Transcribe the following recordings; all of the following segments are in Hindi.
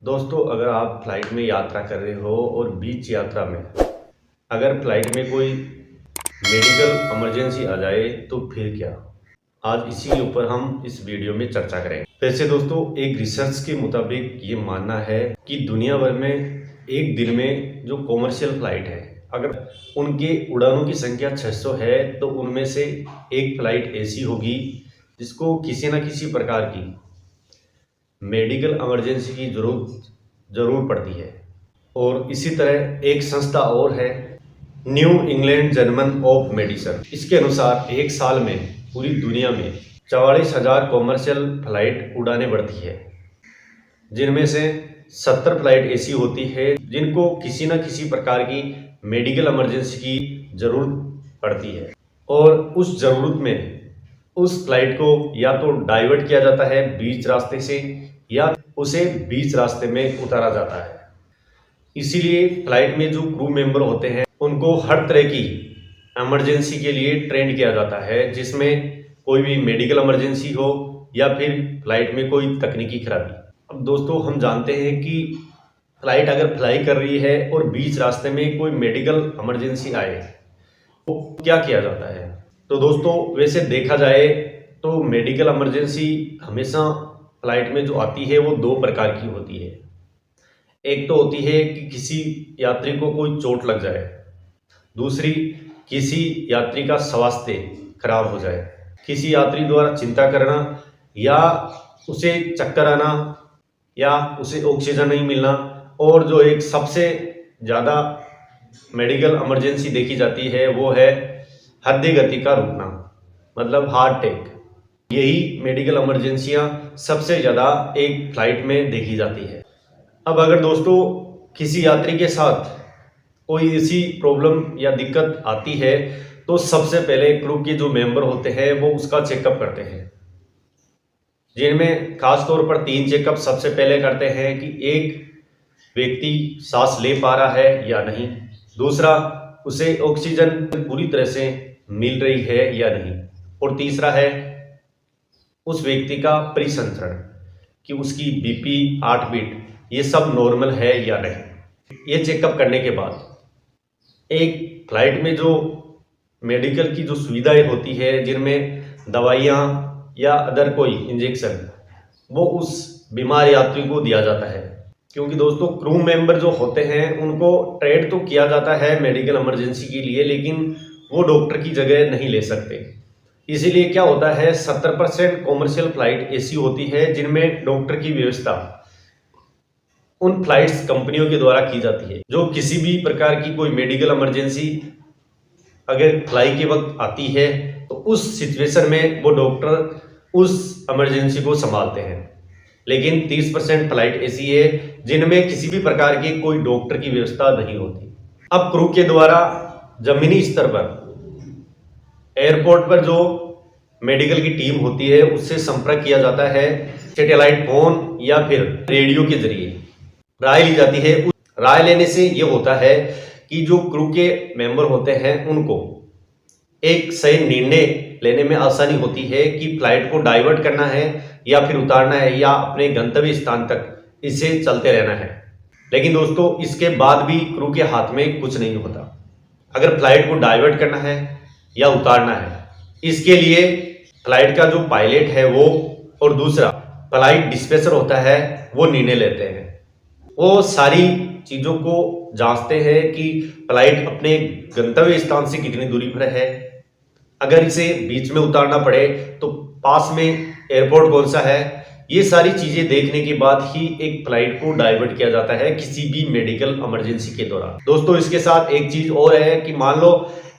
दोस्तों, अगर आप फ्लाइट में यात्रा कर रहे हो और बीच यात्रा में अगर फ्लाइट में कोई मेडिकल इमरजेंसी आ जाए तो फिर क्या। आज इसी के ऊपर हम इस वीडियो में चर्चा करेंगे। वैसे दोस्तों, एक रिसर्च के मुताबिक ये मानना है कि दुनिया भर में एक दिन में जो कॉमर्शियल फ्लाइट है, अगर उनके उड़ानों की संख्या 600 है तो उनमें से एक फ्लाइट ऐसी होगी जिसको किसी न किसी प्रकार की मेडिकल इमरजेंसी की जरूर पड़ती है। और इसी तरह एक संस्था और है, new England journal of medicine. इसके अनुसार एक साल में पूरी दुनिया में 44,000 कॉमर्शियल फ्लाइट उड़ाने पड़ती है, जिनमें से 70 फ्लाइट ऐसी होती है जिनको किसी न किसी प्रकार की मेडिकल इमरजेंसी की जरूरत पड़ती है। और उस ज़रूरत में उस फ्लाइट को या तो डाइवर्ट किया जाता है बीच रास्ते से, या उसे बीच रास्ते में उतारा जाता है। इसीलिए फ्लाइट में जो क्रू मेंबर होते हैं उनको हर तरह की इमरजेंसी के लिए ट्रेंड किया जाता है, जिसमें कोई भी मेडिकल इमरजेंसी हो या फिर फ्लाइट में कोई तकनीकी खराबी। अब दोस्तों, हम जानते हैं कि फ्लाइट अगर फ्लाई कर रही है और बीच रास्ते में कोई मेडिकल इमरजेंसी आए तो क्या किया जाता है। तो दोस्तों, वैसे देखा जाए तो मेडिकल इमरजेंसी हमेशा फ्लाइट में जो आती है वो दो प्रकार की होती है। एक तो होती है कि किसी यात्री को कोई चोट लग जाए, दूसरी किसी यात्री का स्वास्थ्य खराब हो जाए, किसी यात्री द्वारा चिंता करना, या उसे चक्कर आना, या उसे ऑक्सीजन नहीं मिलना, और जो एक सबसे ज़्यादा मेडिकल इमरजेंसी देखी जाती है वो है हृदय गति का रुकना, मतलब हार्ट अटैक। यही मेडिकल इमरजेंसियां सबसे ज़्यादा एक फ्लाइट में देखी जाती है। अब अगर दोस्तों किसी यात्री के साथ कोई ऐसी प्रॉब्लम या दिक्कत आती है तो सबसे पहले क्रू के जो मेंबर होते हैं वो उसका चेकअप करते हैं, जिनमें खास तौर पर 3 चेकअप सबसे पहले करते हैं कि एक व्यक्ति सांस ले पा रहा है या नहीं, दूसरा उसे ऑक्सीजन पूरी तरह से मिल रही है या नहीं, और तीसरा है उस व्यक्ति का परिसंचरण, कि उसकी बीपी, हार्ट बीट ये सब नॉर्मल है या नहीं। ये चेकअप करने के बाद एक फ्लाइट में जो मेडिकल की जो सुविधाएं होती है, जिनमें दवाइयाँ या अदर कोई इंजेक्शन, वो उस बीमार यात्री को दिया जाता है। क्योंकि दोस्तों, क्रू मेंबर जो होते हैं उनको ट्रेड तो किया जाता है मेडिकल इमरजेंसी के लिए, लेकिन वो डॉक्टर की जगह नहीं ले सकते। इसीलिए क्या होता है, 70% कॉमर्शियल फ्लाइट ऐसी होती है जिनमें डॉक्टर की व्यवस्था उन फ्लाइट्स कंपनियों के द्वारा की जाती है। जो किसी भी प्रकार की कोई मेडिकल इमरजेंसी अगर फ्लाई के वक्त आती है तो उस सिचुएशन में वो डॉक्टर उस इमरजेंसी को संभालते हैं। लेकिन 30% फ्लाइट ऐसी है जिनमें किसी भी प्रकार की कोई डॉक्टर की व्यवस्था नहीं होती। अब क्रू के द्वारा जमीनी स्तर पर एयरपोर्ट पर जो मेडिकल की टीम होती है उससे संपर्क किया जाता है, सैटेलाइट फोन या फिर रेडियो के जरिए राय ली जाती है। उस राय लेने से ये होता है कि जो क्रू के मेंबर होते हैं उनको एक सही निर्णय लेने में आसानी होती है कि फ्लाइट को डाइवर्ट करना है या फिर उतारना है, या अपने गंतव्य स्थान तक इसे चलते रहना है। लेकिन दोस्तों, इसके बाद भी क्रू के हाथ में कुछ नहीं होता। अगर फ्लाइट को डाइवर्ट करना है या उतारना है, इसके लिए फ्लाइट का जो पायलट है वो, और दूसरा फ्लाइट डिस्पैचर होता है, वो निर्णय लेते हैं। वो सारी चीज़ों को जांचते हैं कि फ्लाइट अपने गंतव्य स्थान से कितनी दूरी पर है। अगर इसे बीच में उतारना पड़े तो पास में एयरपोर्ट कौन सा है, ये सारी चीज़ें देखने के बाद ही एक फ्लाइट को डाइवर्ट किया जाता है किसी भी मेडिकल इमरजेंसी के दौरान। दोस्तों, इसके साथ एक चीज़ और है कि मान लो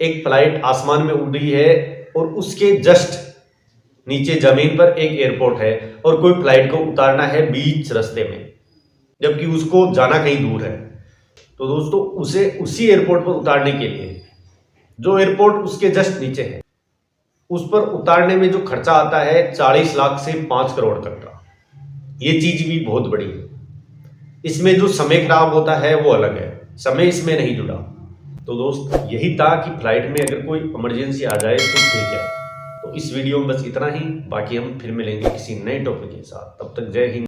एक फ्लाइट आसमान में उड़ रही है और उसके जस्ट नीचे जमीन पर एक एयरपोर्ट है और कोई फ्लाइट को उतारना है बीच रास्ते में, जबकि उसको जाना कहीं दूर है। तो दोस्तों, उसे उसी एयरपोर्ट पर उतारने के लिए जो एयरपोर्ट उसके जस्ट नीचे है उस पर उतारने में जो खर्चा आता है 40 लाख से 5 करोड़ तक का, ये चीज भी बहुत बड़ी है। इसमें जो समय खराब होता है वो अलग है, समय इसमें नहीं जुड़ा। तो दोस्त, यही था कि फ्लाइट में अगर कोई इमरजेंसी आ जाए तो फिर क्या। तो इस वीडियो में बस इतना ही, बाकी हम फिर मिलेंगे किसी नए टॉपिक के साथ। तब तक जय हिंद।